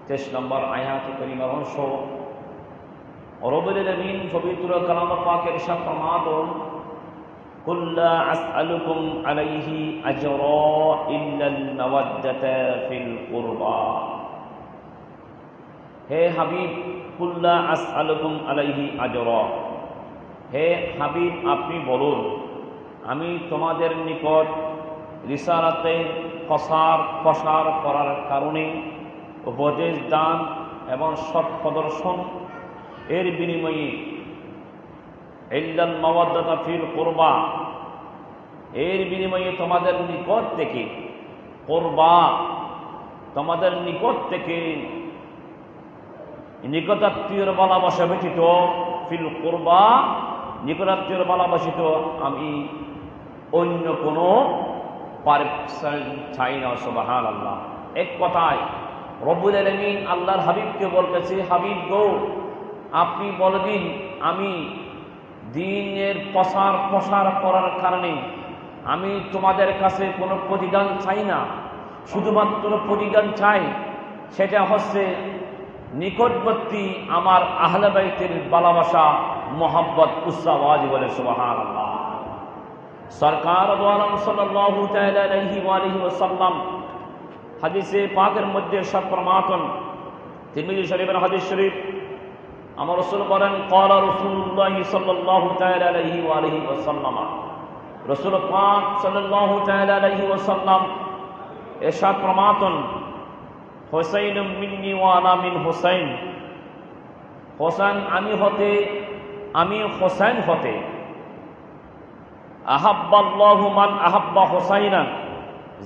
23 নম্বর আয়াত কারিমার অংশ। রব্বুল আলামিন পবিত্র কালাম পাকে ইরশাদ ফরমান, কুল লা আসআলুকুম আলাইহি আজরা ইল্লাল মাওয়াদ্দাতা ফিল কুরবা। হে হাবিব, কুল লা আসআলুকুম আলাইহি আজরা, হে হাবিব আপনি বলুন, আমি তোমাদের নিকট রিসালাতে প্রসার করার কারণে উপদেশ দান এবং সৎ প্রদর্শন এর বিনিময়ে ইল্লাল মাওয়াদ্দাতা ফিল কুরবা, এর বিনিময়ে তোমাদের নিকট থেকে কুরবা, তোমাদের নিকট থেকে নিকটাত্মীয়র ভালোবাসা ব্যতীত, ফিল কুরবা নিকটাত্মীয়র ভালোবাসিত আমি অন্য কোনো চাই না। সুবহানাল্লাহ। এক কথায় রব্বুল আলামিন আল্লাহর হাবিবকে বলতেছে, হাবিব গো আপনি বলে দিন, আমি দ্বীনের প্রসার করার কারণে আমি তোমাদের কাছে কোনো প্রতিদান চাই না, শুধুমাত্র প্রতিদান চাই সেটা হচ্ছে নিকটবর্তী আমার আহলে বাইতের ভালোবাসা, মোহাব্বত, উচ্চাওয়াজ বলে সুবহানাল্লাহ। সরকার দু আলম সাল্লাল্লাহু তাআলা আলাইহি ওয়া আলিহি ওয়াসাল্লাম হাদিসে পাকের মধ্যে ইরশাদ ফরমাতেন, তিরমিজি শরীফের হাদিস শরীফ, আমার রাসূল বলেন, ক্বালা রাসূলুল্লাহ সাল্লাল্লাহু তাআলা আলাইহি ওয়া আলিহি ওয়াসাল্লাম, রাসূল পাক সাল্লাল্লাহু তাআলা আলাইহি ওয়াসাল্লাম ইরশাদ ফরমাতেন, হুসাইনুম মিন্নি ওয়া আনা মিন হুসাইন, হোসেন আমি হোসেন হতে, আহাব্বাল্লাহু মান আহাব্বা হুসাইনান,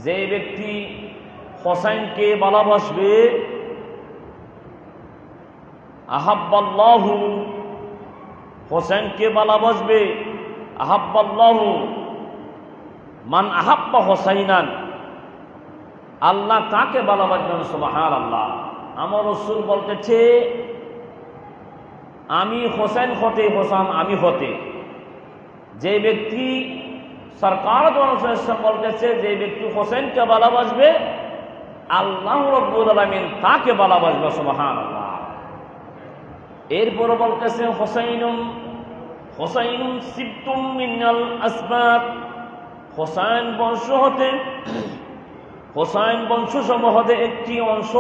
যে ব্যক্তি হোসেনকে ভালোবাসবে, আহাব্বাল্লাহু হোসেনকে ভালোবাসবে, আহাব্বাল্লাহু মান আহাব্বা হুসাইনান, আল্লাহ তাকে ভালোবাসবেন। সুবহানাল্লাহ। আমার রাসূল বলতেছে, আমি হোসেন হতে, হোসেন আমি হতে, যে ব্যক্তি সরকার বলতেছে যে ব্যক্তি হোসেনকে ভালোবাসবে, আল্লাহ রাব্বুল আলামিন তাকে ভালোবাসবে। সুবহানাল্লাহ। এরপর বলতেছে, হোসাইনুম সিবতুম মিনাল আসবাত, হোসেন বংশ হতে, হোসেন বংশসমূহ হতে একটি অংশ।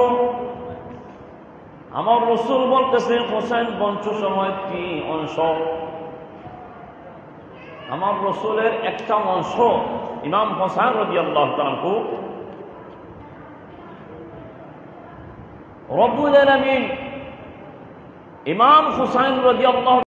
আমার রাসূল বলতেছে হোসেন বংশসমূহ একটি অংশ, আমার রাসূলের একটা অংশ ইমাম হোসেন রাদিয়াল্লাহু তাআলা আনহু। রব্বুল আলামিন ইমাম হোসেন রাদিয়াল্লাহু